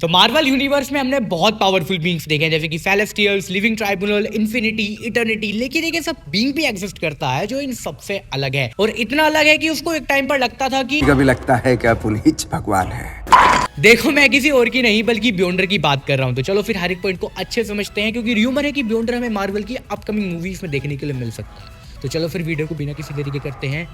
तो Marvel universe में हमने बहुत पावरफुल बींग्स देखे हैं, जैसे कि celestials, living tribunal, infinity, eternity, लेकिन एक ऐसा बींग भी एग्जिस्ट करता है जो इन सबसे अलग है, और इतना अलग है कि उसको एक टाइम पर लगता था कि कभी लगता है कि पुनीत भगवान है। देखो, मैं किसी और की नहीं बल्कि बियॉन्डर की बात कर रहा हूं। तो चलो फिर हर एक पॉइंट को अच्छे समझते हैं, क्योंकि र्यूमर है कि बियॉन्डर हमें मार्वल की अपकमिंग मूवीज में देखने के लिए मिल सकता है। तो चलो फिर वीडियो को बिना किसी देरी के करते हैं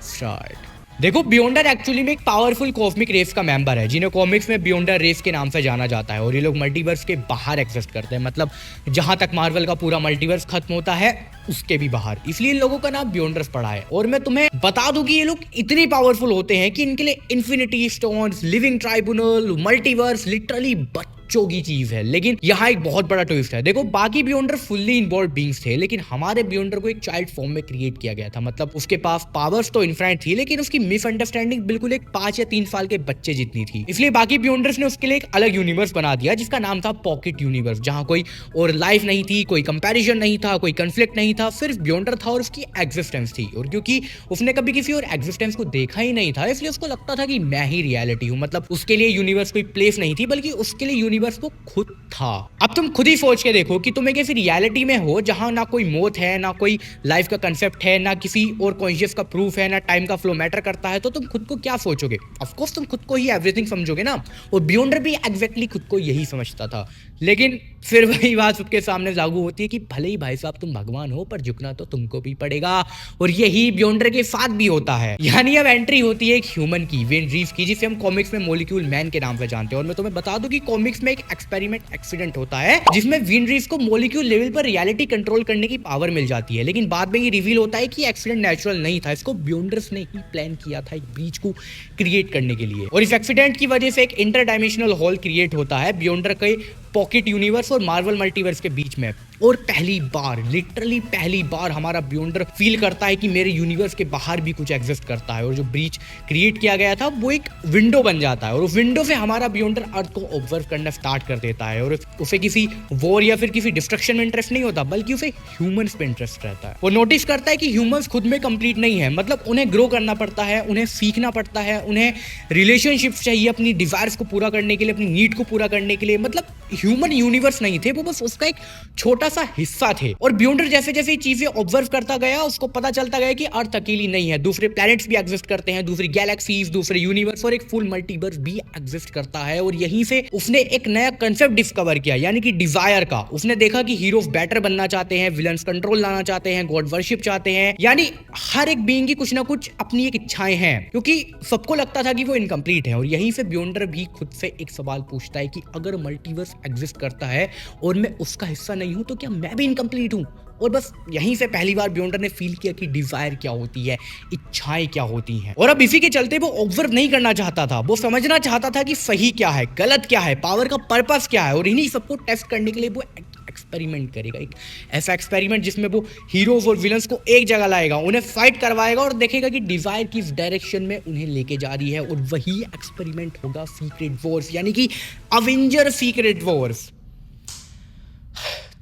स्टार्ट। देखो, बियॉन्डर एक्चुअली में एक पावरफुल कॉस्मिक रेस का मेंबर है, जिन्हें कॉमिक्स में बियॉन्डर रेस के नाम से जाना जाता है, और ये लोग मल्टीवर्स के बाहर एग्जिस्ट करते हैं, मतलब जहां तक मार्वल का पूरा मल्टीवर्स खत्म होता है उसके भी बाहर, इसलिए इन लोगों का नाम बियॉन्डर्स पड़ा है। और मैं तुम्हें बता दूं कि ये लोग इतने पावरफुल होते हैं कि इनके लिए infinity stones, living tribunal, multiverse literally बच्चों की चीज है। लेकिन यहाँ एक बहुत बड़ा ट्विस्ट है। देखो, बाकी बियॉन्डर फुल्ली इन्वॉल्व बींग्स थे, लेकिन हमारे बियॉन्डर को एक चाइल्ड फॉर्म में क्रिएट किया गया था, मतलब उसके पास पावर्स तो इनफाइनाइट थी, लेकिन उसकी मिसअंडरस्टैंडिंग बिल्कुल एक 5 या 3 साल के बच्चे जितनी थी। इसलिए बाकी बियॉन्डर्स ने उसके लिए एक अलग यूनिवर्स बना दिया, जिसका नाम था पॉकेट यूनिवर्स, जहां कोई और लाइफ नहीं थी, कोई कंपैरिजन नहीं था, कोई कंफ्लिक्ट नहीं था, सिर्फ बियॉन्डर था और उसकी एग्जिस्टेंस थी। और क्योंकि उसने कभी किसी और एग्जिस्टेंस को देखा ही नहीं था, इसलिए उसको लगता था कि मैं ही रियलिटी हूं, मतलब उसके लिए यूनिवर्स कोई प्लेस नहीं थी, बल्कि उसके लिए यूनिवर्स वो खुद था। अब तुम खुद ही सोच के देखो कि तुम एक ऐसी रियलिटी में हो जहां ना कोई मौत है, ना कोई लाइफ का कंसेप्ट है, ना किसी और कॉन्शियस का प्रूफ है, ना टाइम का फ्लो मैटर करता है, तो तुम खुद को क्या सोचोगे? ऑफ कोर्स तुम खुद को ही एवरीथिंग समझोगे ना। और बियॉन्डर भी एग्जैक्टली खुद को यही समझता था। लेकिन फिर वही बात सबके सामने लागू होती है कि भले ही भाई साहब तुम भगवान हो, पर झुकना तो तुमको भी पड़ेगा, और यही बियॉन्डर के साथ भी होता है। यानी अब एंट्री होती है एक ह्यूमन की, विन रीव की, जिसे हम कॉमिक्स में मॉलिक्यूल मैन के नाम से जानते हैं। और मैं तुम्हें बता दूं कि कॉमिक्स में एक एक्सपेरिमेंट एक्सीडेंट होता है, जिसमें विन रीव को मॉलिक्यूल लेवल पर रियलिटी कंट्रोल करने की पावर मिल जाती है। लेकिन बाद में ये रिवील होता है कि एक्सीडेंट नेचुरल नहीं था, इसको बियॉन्डर्स ने ही प्लान किया था एक ब्रीच को क्रिएट करने के लिए। और इस एक्सीडेंट की वजह से एक इंटरडायमेंशनल हॉल क्रिएट होता है बियॉन्डर के पॉकेट यूनिवर्स और मार्वल मल्टीवर्स के बीच में। और पहली बार, लिटरली पहली बार हमारा बियॉन्डर फील करता है कि मेरे यूनिवर्स के बाहर भी कुछ एग्जिस्ट करता है, और जो ब्रीच क्रिएट किया गया था वो एक विंडो बन जाता है, और उस विंडो से हमारा बियॉन्डर अर्थ को ऑब्जर्व करना स्टार्ट कर देता है। और उसे किसी वॉर या फिर किसी डिस्ट्रक्शन में इंटरेस्ट नहीं होता, बल्कि उसे ह्यूमंस पे इंटरेस्ट रहता है। वो नोटिस करता है कि ह्यूमंस खुद में कंप्लीट नहीं है, मतलब उन्हें ग्रो करना पड़ता है, उन्हें सीखना पड़ता है, उन्हें रिलेशनशिप चाहिए अपनी डिजायर्स को पूरा करने के लिए, अपनी नीड को पूरा करने के लिए। मतलब ह्यूमन यूनिवर्स नहीं थे, वो बस उसका एक छोटा सा हिस्सा थे। और बियॉन्डर जैसे जैसे चीजें ऑब्जर्व करता गया, उसको पता चलता गया कि अर्थ अकेली नहीं है, दूसरे प्लैनेट्स भी एग्जिस्ट करते हैं, दूसरी गैलेक्सीज, दूसरे यूनिवर्स और एक फुल मल्टीवर्स भी एग्जिस्ट करता है। और यहीं से उसने एक नया कंसेप्ट डिस्कवर किया, यानी कि डिजायर का। उसने देखा कि हीरोज बेटर बनना चाहते हैं, विलन्स कंट्रोल लाना चाहते हैं, गॉड वर्शिप चाहते हैं, यानी हर एक बीइंग की कुछ ना कुछ अपनी एक इच्छाएं हैं, क्योंकि सबको लगता था कि वो इनकम्प्लीट है। और यहीं से बियॉन्डर भी खुद से एक सवाल पूछता है कि अगर मल्टीवर्स एग्जिस्ट करता है और मैं उसका हिस्सा नहीं हूं, तो क्या मैं भी इनकम्प्लीट हूं? और बस यहीं से पहली बार बियॉन्डर ने फील किया कि डिजायर क्या होती है, इच्छाएं क्या होती हैं। और अब इसी के चलते वो ऑब्जर्व नहीं करना चाहता था, वो समझना चाहता था कि सही क्या है, गलत क्या है, पावर का पर्पस क्या है। और इन्हीं सबको टेस्ट करने के लिए वो एक्सपेरिमेंट करेगा, एक ऐसा एक्सपेरिमेंट जिसमें वो हीरोज और विलन्स को एक जगह लाएगा, उन्हें फाइट करवाएगा और देखेगा कि डिजायर किस डायरेक्शन में उन्हें लेके जा रही है। और वही एक्सपेरिमेंट होगा सीक्रेट वॉर्स, यानी कि अवेंजर सीक्रेट वॉर्स।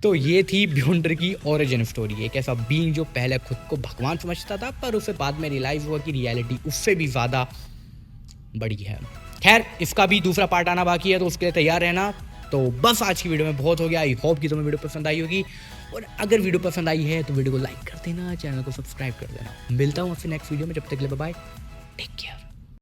तो ये थी बियॉन्डर की ओरिजिन स्टोरी, एक ऐसा बीइंग जो पहले खुद को भगवान समझता था, पर उसे बाद में रियलाइज हुआ कि रियलिटी उससे भी ज्यादा बड़ी है। खैर, इसका भी दूसरा पार्ट आना बाकी है, तो उसके लिए तैयार रहना। तो बस आज की वीडियो में बहुत हो गया। आई होप कि तुम्हें वीडियो पसंद आई होगी, और अगर वीडियो पसंद आई है तो वीडियो को लाइक कर देना, चैनल को सब्सक्राइब कर देना। मिलता हूँ आपसे नेक्स्ट वीडियो में, जब तक के लिए बाय बाय, टेक केयर।